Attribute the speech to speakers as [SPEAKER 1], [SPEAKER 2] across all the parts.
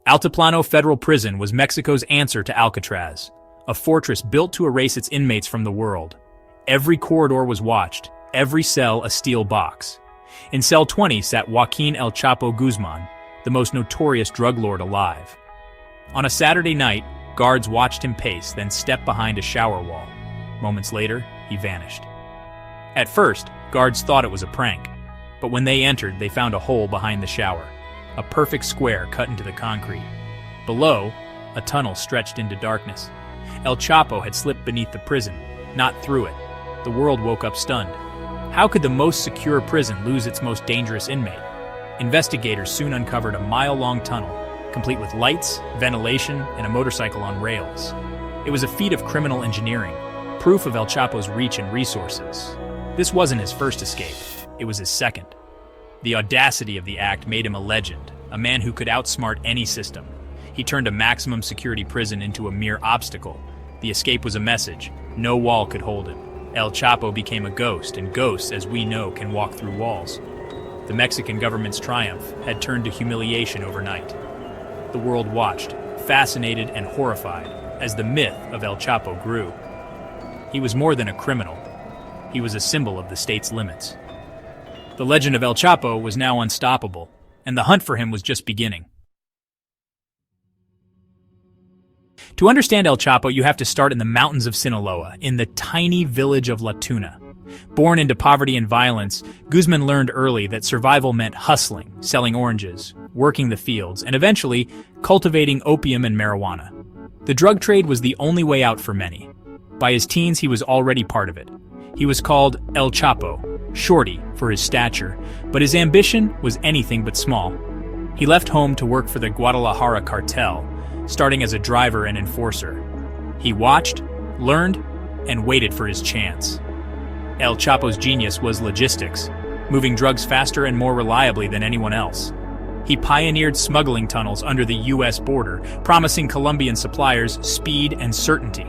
[SPEAKER 1] Altiplano Federal Prison was Mexico's answer to Alcatraz, a fortress built to erase its inmates from the world. Every corridor was watched, every cell a steel box. In cell 20 sat Joaquin El Chapo Guzman, the most notorious drug lord alive. On a Saturday night, guards watched him pace, then step behind a shower wall. Moments later, he vanished. At first, guards thought it was a prank, but when they entered, they found a hole behind the shower, a perfect square cut into the concrete. Below, a tunnel stretched into darkness. El Chapo had slipped beneath the prison, not through it. The world woke up stunned. How could the most secure prison lose its most dangerous inmate? Investigators soon uncovered a mile-long tunnel, complete with lights, ventilation, and a motorcycle on rails. It was a feat of criminal engineering, proof of El Chapo's reach and resources. This wasn't his first escape, it was his second. The audacity of the act made him a legend, a man who could outsmart any system. He turned a maximum security prison into a mere obstacle. The escape was a message. No wall could hold him. El Chapo became a ghost, and ghosts, as we know, can walk through walls. The Mexican government's triumph had turned to humiliation overnight. The world watched, fascinated and horrified, as the myth of El Chapo grew. He was more than a criminal. He was a symbol of the state's limits. The legend of El Chapo was now unstoppable, and the hunt for him was just beginning. To understand El Chapo, you have to start in the mountains of Sinaloa, in the tiny village of La Tuna. Born into poverty and violence, Guzman learned early that survival meant hustling, selling oranges, working the fields, and eventually cultivating opium and marijuana. The drug trade was the only way out for many. By his teens, he was already part of it. He was called El Chapo, Shorty, for his stature, but his ambition was anything but small. He left home to work for the Guadalajara cartel, starting as a driver and enforcer. He watched, learned, and waited for his chance. El Chapo's genius was logistics, moving drugs faster and more reliably than anyone else. He pioneered smuggling tunnels under the U.S. border, promising Colombian suppliers speed and certainty.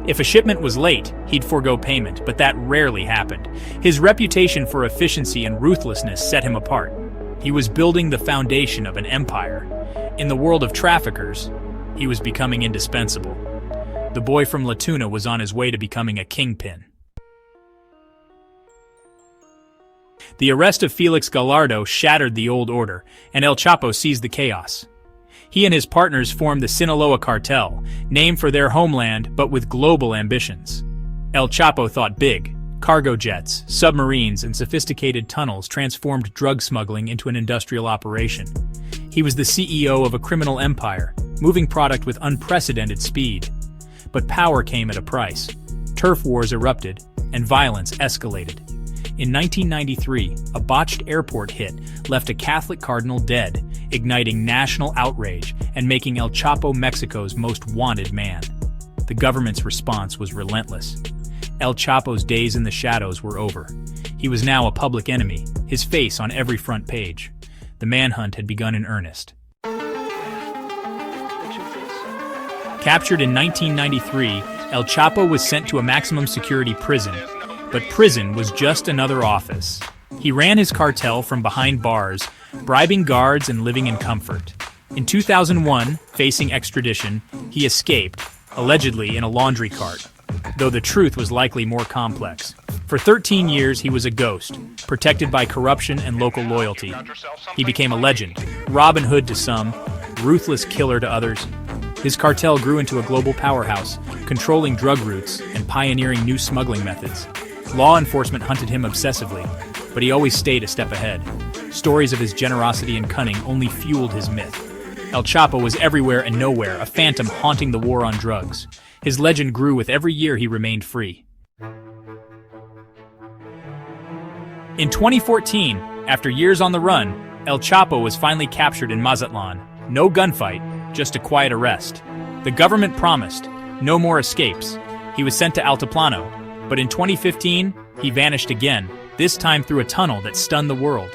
[SPEAKER 1] If a shipment was late, he'd forego payment, but that rarely happened. His reputation for efficiency and ruthlessness set him apart. He was building the foundation of an empire. In the world of traffickers, he was becoming indispensable. The boy from La Tuna was on his way to becoming a kingpin. The arrest of Felix Gallardo shattered the old order, and El Chapo seized the chaos. He and his partners formed the Sinaloa cartel, named for their homeland but with global ambitions. El Chapo thought big. Cargo jets, submarines, and sophisticated tunnels transformed drug smuggling into an industrial operation. He was the CEO of a criminal empire, moving product with unprecedented speed. But power came at a price. Turf wars erupted, and violence escalated. In 1993, a botched airport hit left a Catholic cardinal dead, igniting national outrage and making El Chapo Mexico's most wanted man. The government's response was relentless. El Chapo's days in the shadows were over. He was now a public enemy, his face on every front page. The manhunt had begun in earnest. Captured in 1993, El Chapo was sent to a maximum security prison, but prison was just another office. He ran his cartel from behind bars, bribing guards and living in comfort. In 2001, facing extradition, he escaped, allegedly in a laundry cart, though the truth was likely more complex. For 13 years, he was a ghost, protected by corruption and local loyalty. He became a legend, Robin Hood to some, ruthless killer to others. His cartel grew into a global powerhouse, controlling drug routes and pioneering new smuggling methods. Law enforcement hunted him obsessively, but he always stayed a step ahead. Stories of his generosity and cunning only fueled his myth. El Chapo was everywhere and nowhere, a phantom haunting the war on drugs. His legend grew with every year he remained free. In 2014, after years on the run, El Chapo was finally captured in Mazatlan. No gunfight, just a quiet arrest. The government promised no more escapes. He was sent to Altiplano, but in 2015, he vanished again, this time through a tunnel that stunned the world.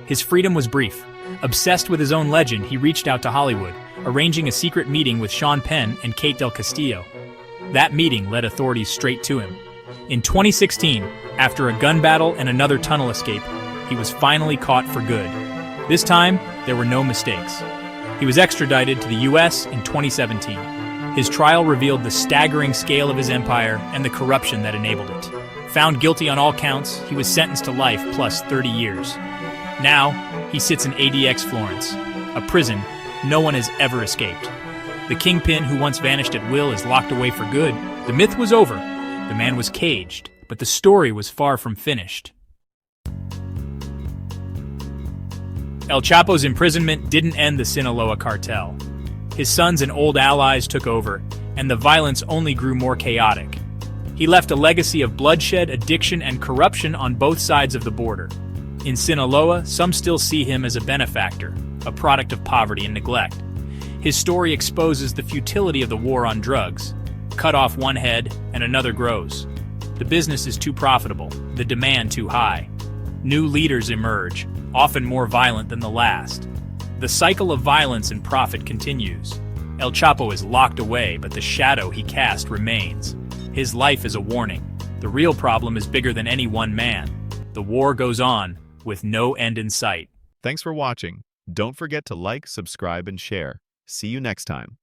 [SPEAKER 1] His freedom was brief. Obsessed with his own legend, he reached out to Hollywood, arranging a secret meeting with Sean Penn and Kate Del Castillo. That meeting led authorities straight to him. In 2016, after a gun battle and another tunnel escape, he was finally caught for good. This time, there were no mistakes. He was extradited to the US in 2017. His trial revealed the staggering scale of his empire and the corruption that enabled it. Found guilty on all counts, he was sentenced to life plus 30 years. Now, he sits in ADX Florence, a prison no one has ever escaped. The kingpin who once vanished at will is locked away for good. The myth was over. The man was caged, but the story was far from finished. El Chapo's imprisonment didn't end the Sinaloa cartel. His sons and old allies took over, and the violence only grew more chaotic. He left a legacy of bloodshed, addiction, and corruption on both sides of the border. In Sinaloa, some still see him as a benefactor, a product of poverty and neglect. His story exposes the futility of the war on drugs. Cut off one head, and another grows. The business is too profitable, the demand too high. New leaders emerge, often more violent than the last. The cycle of violence and profit continues. El Chapo is locked away, but the shadow he cast remains. His life is a warning. The real problem is bigger than any one man. The war goes on, with no end in sight.
[SPEAKER 2] Thanks for watching. Don't forget to like, subscribe, and share. See you next time.